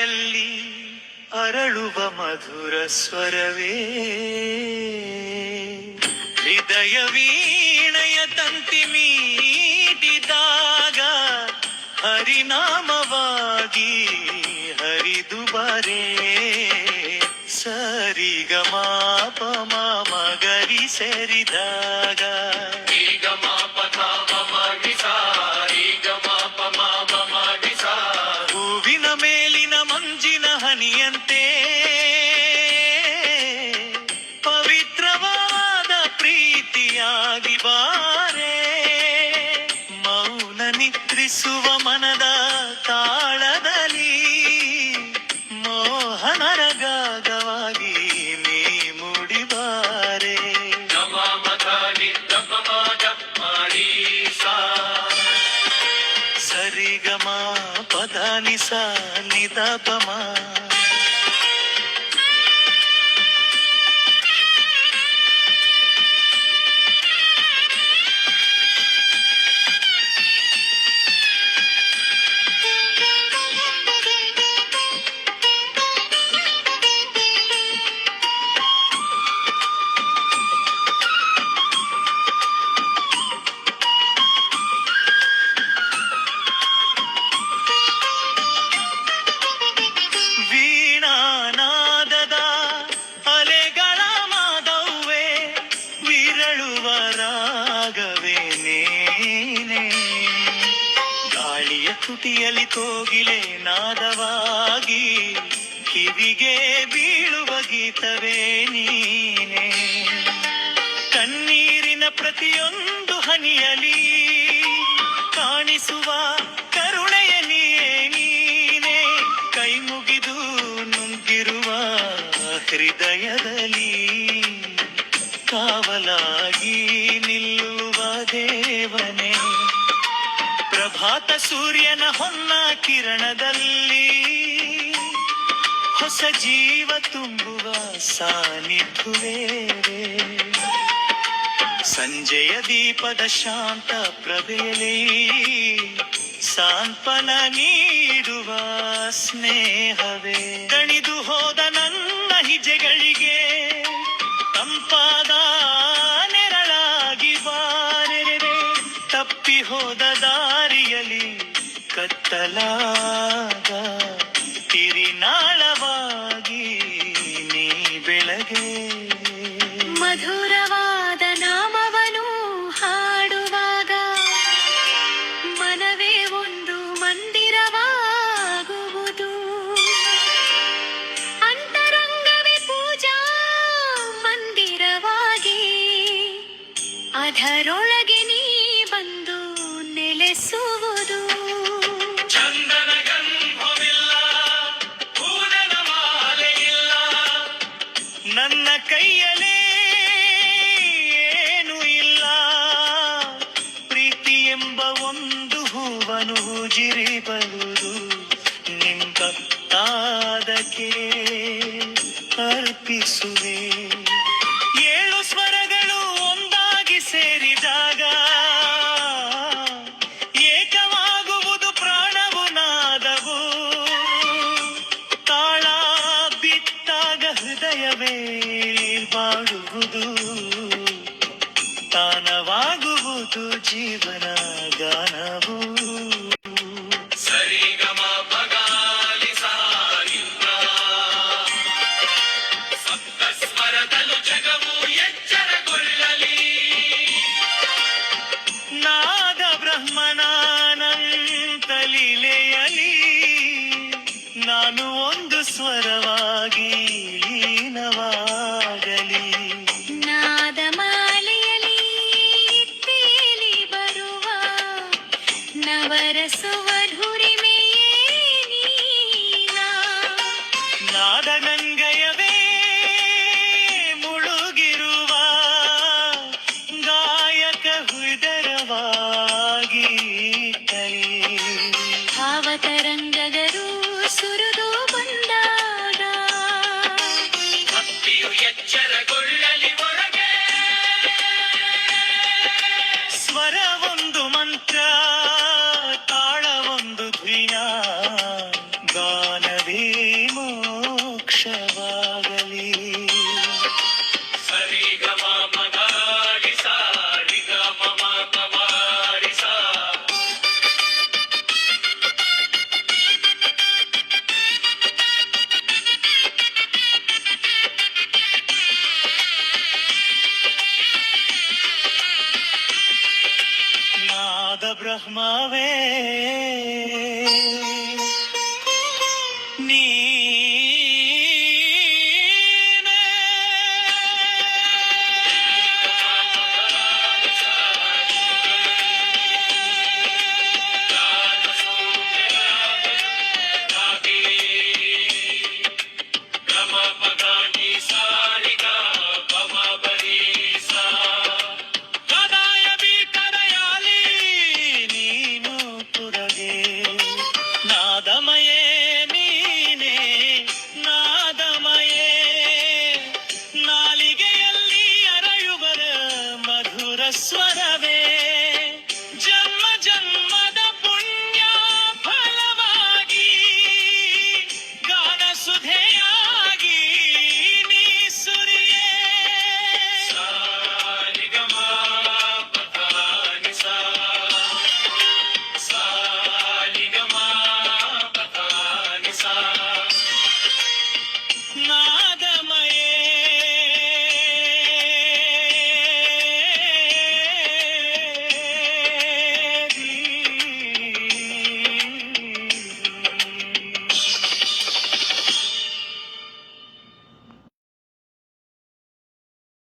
ಗಾಳಿಯಲ್ಲಿ ಅರಳುವ ಮಧುರ ಸ್ವರವೇ ಹೃದಯ ವೀಣೆಯ ತಂತಿ ಮೀಟಿದಾಗ ಹರಿನಾಮವಾಗಿ ಹರಿದು ಬರೇ ಸರಿಗಮಾಪ ಮಗರಿ ಸೇರಿದಾಗ ಹೂವಿನ ಮೇಲಿನ ಮಂಜಿನ ಹನಿಯಂತೆ ಪವಿತ್ರವಾದ ಪ್ರೀತಿಯಾಗಿ ಬಾರೆ ಮೌನ ನಿದ್ರಿಸುವ ಮನದ ತಾಳದಲ್ಲಿ ಮೋಹನರ ಗಾಗವಾಗಿ ನೀ ಮೂಡಿಬಾರೆ ಸರಿಗಮ ಪದ ನಿಸ ನಿದಪಮ ತುಟಿಯಲಿ ಕೋಗಿಲೆ ನಾದವಾಗಿ ಕಿವಿಗೆ ಬೀಳುವ ಗೀತವೇ ನೀನೆ ಕಣ್ಣೀರಿನ ಪ್ರತಿಯೊಂದು ಹನಿಯಲಿ ಕಾಣಿಸುವ ಕರುಣೆಯ ನೀನೆ ಕೈ ಮುಗಿದು ನುಗ್ಗಿರುವ ಹೃದಯದಲ್ಲಿ ಕಾವಲಾಗಿ ನಿಲ್ಲುವ ದೇವನೇ ಪ್ರಭಾತ ಸೂರ್ಯನ ಹೊನ್ನ ಕಿರಣದಲ್ಲಿ ಹೊಸ ಜೀವ ತುಂಬುವ ಸಾನ್ನಿಧ್ಯವೇ ಸಂಜೆಯ ದೀಪದ ಶಾಂತ ಪ್ರಭೆಯಲ್ಲಿ ಸಾಂತ್ವನ ನೀಡುವ ಸ್ನೇಹವೇ ದಣಿದು ಹೋದ ನನ್ನ ಹಿಜೆಗಳಿಗೆ ತಂಪಾದ ನೆರಳಾಗಿ ಬಾರೆರೆ ತಪ್ಪಿ ಹೋದ ದಾರಿಯಲ್ಲಿ ಕತ್ತಲಾದ ತಿರಿನಾಳವಾಗಿ ನೀ ಬೆಳಗ್ಗೆ ಮಧುರವಾದ ನಾಮವನು ಹಾಡುವಾಗ ಮನವೇ ಒಂದು ಮಂದಿರವಾಗುವುದು ಅಂತರಂಗವೇ ಪೂಜಾ ಮಂದಿರವಾಗಿ ಅದರೊಳಗೆ ನೀ ಬಂದು ನೆಲೆಸುವುದು ಚಂದನ ಗಂಧವಿಲ್ಲ ಹೂವಿನ ಮಾಲೆ ಇಲ್ಲ ನನ್ನ ಕೈಯಲ್ಲೇ ಏನು ಇಲ್ಲ ಪ್ರೀತಿ ಎಂಬ ಒಂದು ಹೂವನು ಜಿರಿಬರುವುದು ನಿಂತ ತಾದಕ್ಕೆ ಅರ್ಪಿಸುವೆ ಏಳು ಸ್ವರಗಳು ಒಂದಾಗಿ ಸೇರಿದಾಗ ಏಕವಾಗುವುದು ಪ್ರಾಣವು ನಾದವು ತಾಳ ಬಿಟ್ಟಾಗ ಹೃದಯವೇ ಬಾಡುವುದು ತಾನವಾಗುವುದು ಜೀವನ ಗಾನವು ಸರಿಗಮ ಪಗಾಲಿ ಸಾರಿಲ್ಲ ಸಪ್ತ ಸ್ವರದಲು ಜಗವು ಎಚ್ಚರಗೊಳ್ಳಲಿ ನಾದ ಬ್ರಹ್ಮನಾನಂತಲೀಲೆಯಲಿ ನಾನು ಒಂದು ಸ್ವರವಾಗಿ ಲೀನವಾಗಲಿ ನಾದಮಾಲೆಯಲ್ಲಿ ತೇಲಿ ಬರುವ ನವರಸುವ ಧುರಿಮೆಯೇ ನೀನಾ ನಾದಗಂಗೆಯವೇ ಮುಳುಗಿರುವ ಗಾಯಕ ಹೃದಯವಾಗಿ ಕಲಿ ಭಾವತರಂಗಗರು ಸುರಿದು ಬಂದಾಗ ಕದಾಯಬಿ ಕದಯಾಲಿ ನೀನು ತುರಗೆ ನಾದಮಯೇ ನೀನೇ ನಾದಮಯೇ ನಾಲಿಗೆಯಲ್ಲಿ ಅರಳುವರ ಮಧುರ ಸ್ವರವೇ ಜನ್ಮ ಜನ್ಮದ ಪುಣ್ಯ ಫಲವಾಗಿ ಗಾನ ಸುಧೆಯಾಗಿ ನೀ ಸುರಿಯೇ ಸಾರಿಗಮ ಪಥಾನಿಸ ಸಾರಿಗಮ ಪಥಾನಿಸ